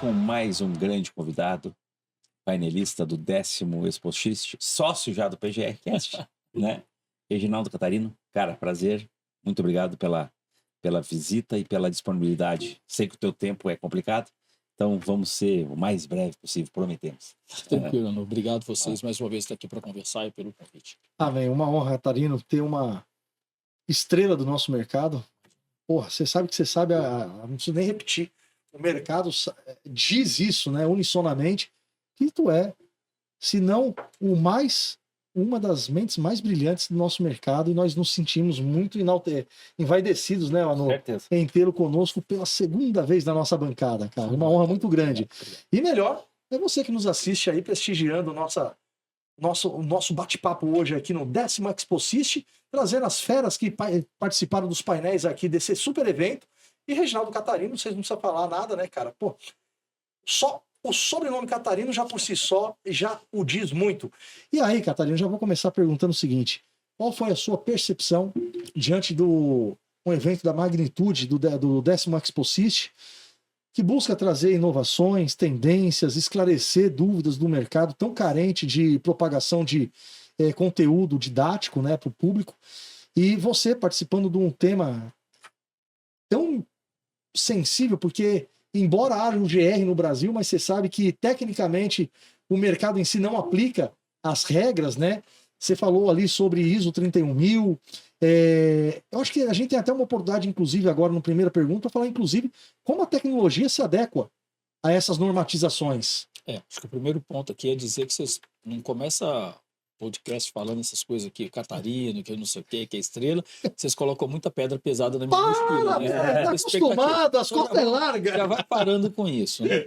com mais um grande convidado, painelista do 10º ExpoXist, sócio já do PGRcast, né? Reginaldo Catarino. Cara, prazer. Muito obrigado pela visita e pela disponibilidade. Sei que o teu tempo é complicado, então vamos ser o mais breve possível, prometemos. Tranquilo, Anu. Obrigado vocês mais uma vez estar aqui para conversar e pelo convite. Velho, uma honra, Catarino, ter uma estrela do nosso mercado. Porra, você sabe que você sabe, não preciso nem repetir. O mercado diz isso, né, unissonamente, que tu é, se não uma das mentes mais brilhantes do nosso mercado, e nós nos sentimos muito envaidecidos, né, Anu, em tê-lo conosco pela segunda vez na nossa bancada, cara. Uma honra muito grande. E melhor, é você que nos assiste aí, prestigiando o nosso bate-papo hoje aqui no 10º ExpoXist, trazendo as feras que participaram dos painéis aqui desse super evento. E Reginaldo Catarino, vocês não precisam falar nada, né, cara? Pô, só o sobrenome Catarino já por si só já o diz muito. E aí, Catarino, já vou começar perguntando o seguinte: qual foi a sua percepção diante do um evento da magnitude do 10º ExpoXist, que busca trazer inovações, tendências, esclarecer dúvidas do mercado tão carente de propagação de conteúdo didático, né, para o público, e você participando de um tema tão sensível, porque embora haja um GR no Brasil, mas você sabe que tecnicamente o mercado em si não aplica as regras, né? Você falou ali sobre ISO 31000. Eu acho que a gente tem até uma oportunidade, inclusive, agora na primeira pergunta, para falar, inclusive, como a tecnologia se adequa a essas normatizações. Acho que o primeiro ponto aqui é dizer que vocês não começam podcast falando essas coisas aqui, Catarino, que eu não sei o que é estrela, vocês colocam muita pedra pesada na minha mochila, né? Tá acostumado, as costas é larga. Já vai parando com isso, né?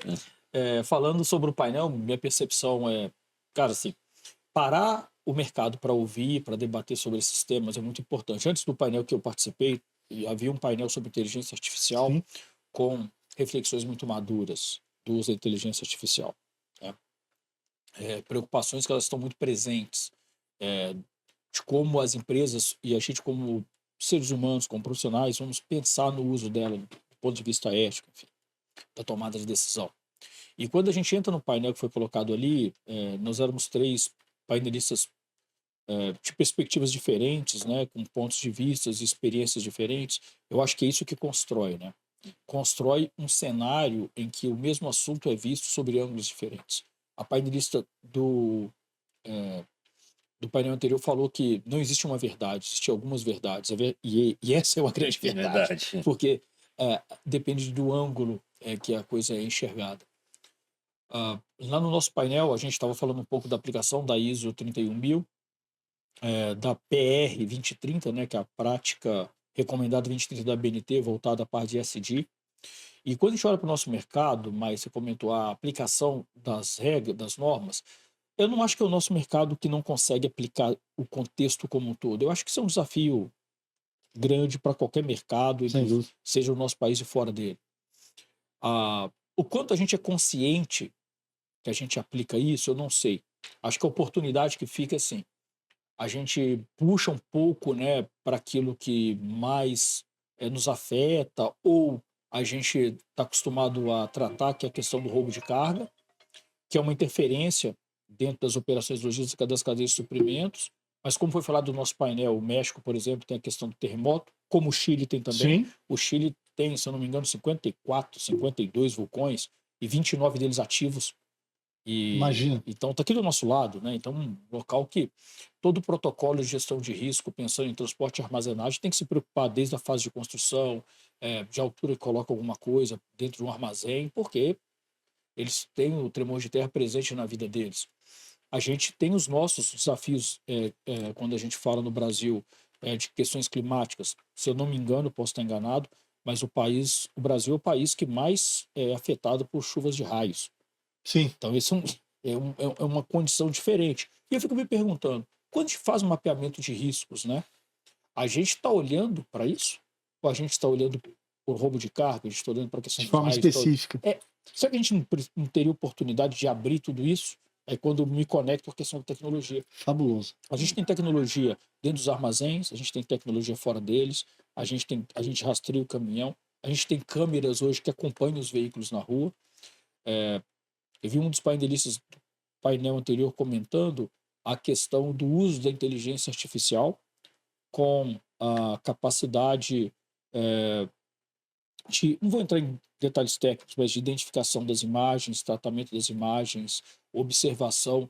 Falando sobre o painel, minha percepção é, cara, assim, parar o mercado para ouvir, para debater sobre esses temas é muito importante. Antes do painel que eu participei, havia um painel sobre inteligência artificial. Sim. Com reflexões muito maduras do uso da inteligência artificial. Né? Preocupações que elas estão muito presentes, de como as empresas e a gente como seres humanos, como profissionais, vamos pensar no uso dela do ponto de vista ético, enfim, da tomada de decisão. E quando a gente entra no painel que foi colocado ali, nós éramos 3 painelistas de perspectivas diferentes, né, com pontos de vista e experiências diferentes. Eu acho que é isso que constrói, né? Constrói um cenário em que o mesmo assunto é visto sobre ângulos diferentes. A painelista do painel anterior falou que não existe uma verdade, existem algumas verdades, e essa é uma grande verdade. Porque depende do ângulo que a coisa é enxergada. Lá no nosso painel, a gente estava falando um pouco da aplicação da ISO 31000, da PR 2030, né, que é a prática recomendada 2030 da BNT, voltada à parte de SD. E quando a gente olha para o nosso mercado, mas você comentou a aplicação das regras, das normas, eu não acho que é o nosso mercado que não consegue aplicar o contexto como um todo. Eu acho que isso é um desafio grande para qualquer mercado, seja o nosso país e fora dele. O quanto a gente é consciente que a gente aplica isso, eu não sei. Acho que a oportunidade que fica assim, a gente puxa um pouco, né, para aquilo que mais nos afeta, ou a gente está acostumado a tratar, que é a questão do roubo de carga, que é uma interferência dentro das operações logísticas das cadeias de suprimentos. Mas como foi falado do nosso painel, o México, por exemplo, tem a questão do terremoto, como o Chile tem também. Sim. O Chile tem, se eu não me engano, 54, 52 vulcões e 29 deles ativos. Imagina. Então está aqui do nosso lado, né? Então um local que todo o protocolo de gestão de risco, pensando em transporte e armazenagem, tem que se preocupar desde a fase de construção, de altura que coloca alguma coisa dentro de um armazém, porque eles têm o tremor de terra presente na vida deles. A gente tem os nossos desafios quando a gente fala no Brasil de questões climáticas. Se eu não me engano, posso estar enganado, mas o Brasil é o país que mais é afetado por chuvas de raios. Sim. Então, isso é uma condição diferente. E eu fico me perguntando, quando a gente faz um mapeamento de riscos, né, a gente está olhando para isso? Ou a gente está olhando por roubo de carga? A gente está olhando para a questão de forma específica. Será que a gente não teria oportunidade de abrir tudo isso? É quando me conecto com a questão da tecnologia. Fabuloso. A gente tem tecnologia dentro dos armazéns, a gente tem tecnologia fora deles, a gente rastreia o caminhão, a gente tem câmeras hoje que acompanham os veículos na rua. Eu vi um dos painelistas do painel anterior comentando a questão do uso da inteligência artificial com a capacidade não vou entrar em detalhes técnicos, mas de identificação das imagens, tratamento das imagens, observação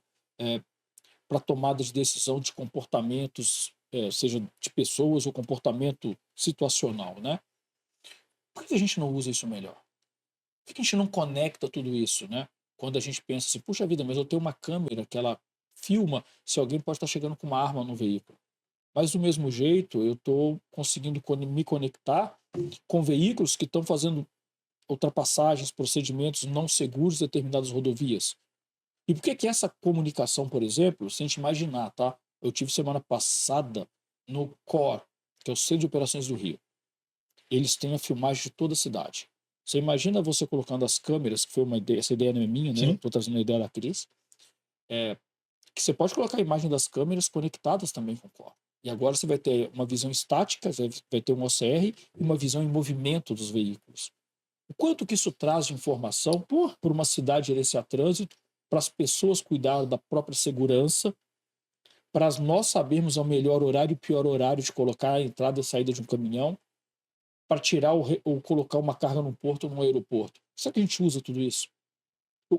para tomada de decisão de comportamentos, seja de pessoas ou comportamento situacional, né? Por que a gente não usa isso melhor? Por que a gente não conecta tudo isso, né? Quando a gente pensa assim, puxa vida, mas eu tenho uma câmera que ela filma se alguém pode estar chegando com uma arma no veículo. Mas do mesmo jeito, eu estou conseguindo me conectar com veículos que estão fazendo ultrapassagens, procedimentos não seguros em determinadas rodovias. E por que essa comunicação, por exemplo, se a gente imaginar, tá? Eu tive semana passada no COR, que é o Centro de Operações do Rio. Eles têm a filmagem de toda a cidade. Você imagina você colocando as câmeras, que foi uma ideia, essa ideia não é minha, né? Estou trazendo a ideia da Cris, que você pode colocar a imagem das câmeras conectadas também com o COR. E agora você vai ter uma visão estática, vai ter um OCR e uma visão em movimento dos veículos. O quanto que isso traz de informação para uma cidade gerenciar trânsito, para as pessoas cuidarem da própria segurança, para nós sabermos o melhor horário e o pior horário de colocar a entrada e a saída de um caminhão, para tirar ou colocar uma carga num porto ou num aeroporto. Será que a gente usa tudo isso?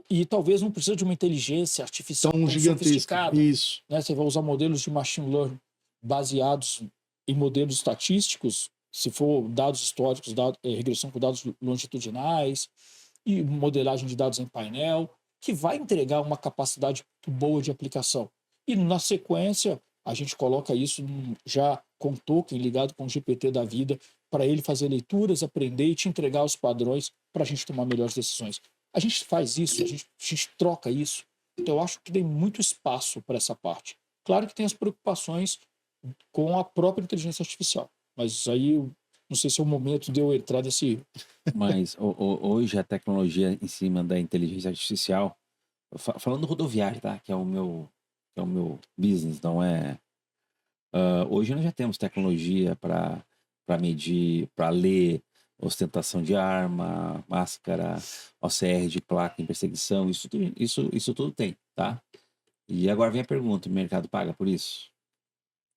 E talvez não precisa de uma inteligência artificial tão sofisticada. Isso. Né? Você vai usar modelos de machine learning baseados em modelos estatísticos, se for dados históricos, regressão com dados longitudinais, e modelagem de dados em painel, que vai entregar uma capacidade boa de aplicação. E na sequência, a gente coloca isso já com token ligado com o GPT da vida, para ele fazer leituras, aprender e te entregar os padrões para a gente tomar melhores decisões. A gente faz isso, a gente troca isso. Então, eu acho que tem muito espaço para essa parte. Claro que tem as preocupações com a própria inteligência artificial, mas aí não sei se é o momento de eu entrar nesse... Mas hoje a tecnologia em cima da inteligência artificial, falando rodoviário, tá? Que é o meu business, não é... hoje nós já temos tecnologia para medir, para ler ostentação de arma, máscara, OCR de placa em perseguição, isso tudo tem, tá? E agora vem a pergunta, o mercado paga por isso?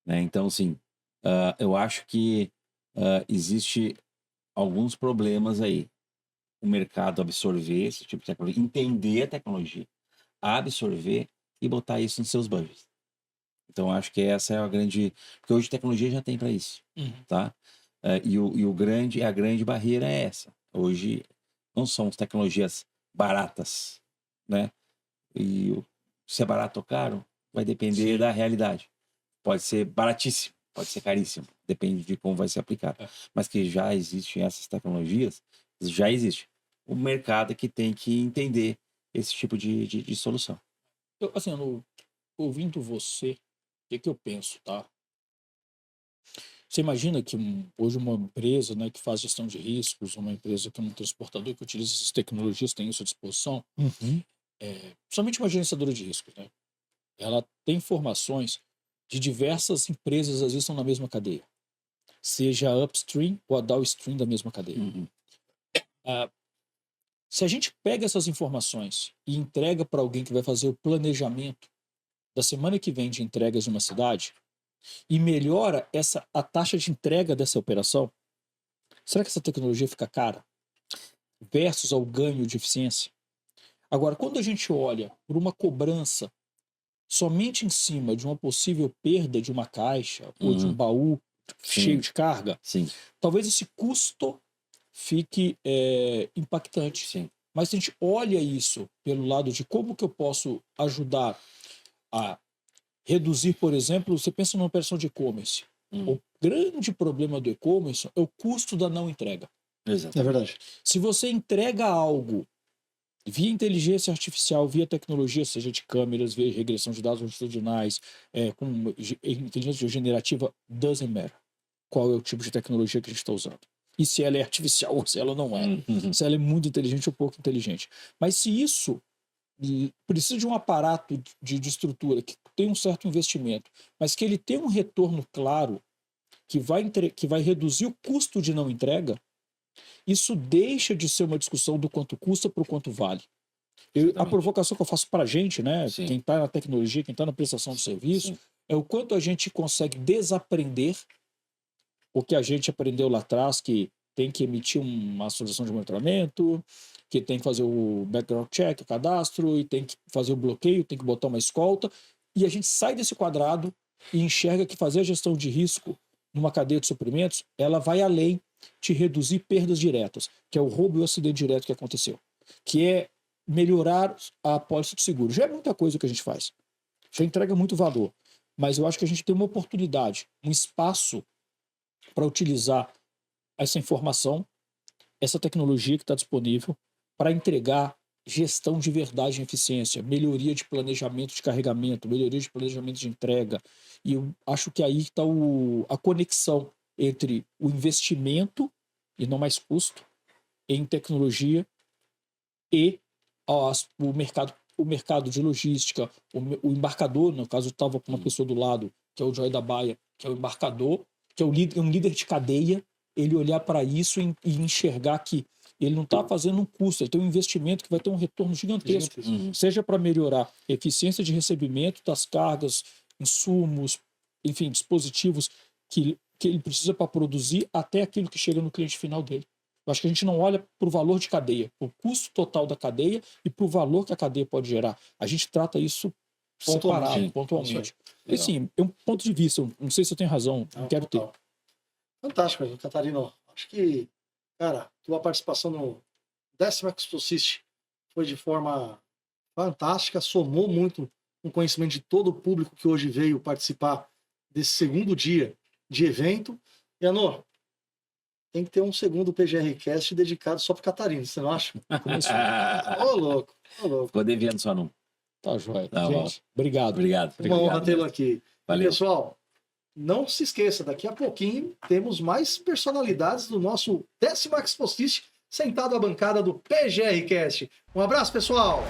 Né? Então, assim, eu acho que existe alguns problemas aí. O mercado absorver esse tipo de tecnologia, entender a tecnologia, absorver e botar isso nos seus budgets. Então, acho que essa é a grande... Porque hoje a tecnologia já tem para isso, tá? A grande barreira é essa. Hoje não são tecnologias baratas, né? E se é barato ou caro, vai depender da realidade. Pode ser baratíssimo, pode ser caríssimo, depende de como vai ser aplicado. Mas que já existem essas tecnologias, já existe. O mercado é que tem que entender esse tipo de solução. Assim, ouvindo você, o que eu penso, tá? Você imagina que hoje uma empresa, né, que faz gestão de riscos, uma empresa que é um transportador que utiliza essas tecnologias, tem isso à disposição, somente uma gerenciadora de riscos, né? Ela tem informações de diversas empresas, às vezes estão na mesma cadeia. Seja a upstream ou a downstream da mesma cadeia. Se a gente pega essas informações e entrega para alguém que vai fazer o planejamento da semana que vem de entregas de uma cidade e melhora a taxa de entrega dessa operação, será que essa tecnologia fica cara? Versus ao ganho de eficiência? Agora, quando a gente olha por uma cobrança somente em cima de uma possível perda de uma caixa ou de um baú cheio de carga, talvez esse custo fique impactante. Sim. Mas se a gente olha isso pelo lado de como que eu posso ajudar a reduzir, por exemplo, você pensa numa operação de e-commerce. O grande problema do e-commerce é o custo da não entrega. Exato. É verdade. Se você entrega algo via inteligência artificial, via tecnologia, seja de câmeras, via regressão de dados longitudinais, com inteligência generativa, doesn't matter qual é o tipo de tecnologia que a gente está usando. E se ela é artificial ou se ela não é. Se ela é muito inteligente ou pouco inteligente. Mas se isso precisa de um aparato de estrutura que tem um certo investimento, mas que ele tem um retorno claro que vai reduzir o custo de não entrega, isso deixa de ser uma discussão do quanto custa para o quanto vale. A provocação que eu faço para a gente, né? Sim. Quem está na tecnologia, quem está na prestação de serviço, Sim. é o quanto a gente consegue desaprender o que a gente aprendeu lá atrás, que tem que emitir uma solução de monitoramento, que tem que fazer o background check, o cadastro, e tem que fazer o bloqueio, tem que botar uma escolta, e a gente sai desse quadrado e enxerga que fazer a gestão de risco numa cadeia de suprimentos, ela vai além de reduzir perdas diretas, que é o roubo e o acidente direto que aconteceu, que é melhorar a apólice de seguro. Já é muita coisa que a gente faz, já entrega muito valor, mas eu acho que a gente tem uma oportunidade, um espaço para utilizar essa informação, essa tecnologia que está disponível para entregar gestão de verdade e eficiência, melhoria de planejamento de carregamento, melhoria de planejamento de entrega. E eu acho que aí está a conexão entre o investimento, e não mais custo, em tecnologia e o mercado de logística, o embarcador, no caso estava com uma pessoa do lado, que é o Joy da Baia, que é o embarcador, que é um líder de cadeia, ele olhar para isso e enxergar que ele não está fazendo um custo, ele tem um investimento que vai ter um retorno gigantesco, seja para melhorar a eficiência de recebimento das cargas, insumos, enfim, dispositivos que ele precisa para produzir, até aquilo que chega no cliente final dele. Eu acho que a gente não olha para o valor de cadeia, o custo total da cadeia e para o valor que a cadeia pode gerar. A gente trata isso separado, pontualmente. E sim, é um ponto de vista, não sei se eu tenho razão, não quero ter. Fantástico, Catarino. Acho que, cara, tua participação no 10º Exposist foi de forma fantástica, somou muito com o conhecimento de todo o público que hoje veio participar desse segundo dia de evento. E, Anô, tem que ter um segundo PGRcast dedicado só para Catarino, você não acha? Ô, louco. Ficou devendo só não. Tá joia. Tá, gente, obrigado. Uma honra tê-lo aqui. Valeu. E, pessoal, não se esqueça, daqui a pouquinho temos mais personalidades do nosso 10º Exposist sentado à bancada do PGRcast. Um abraço, pessoal!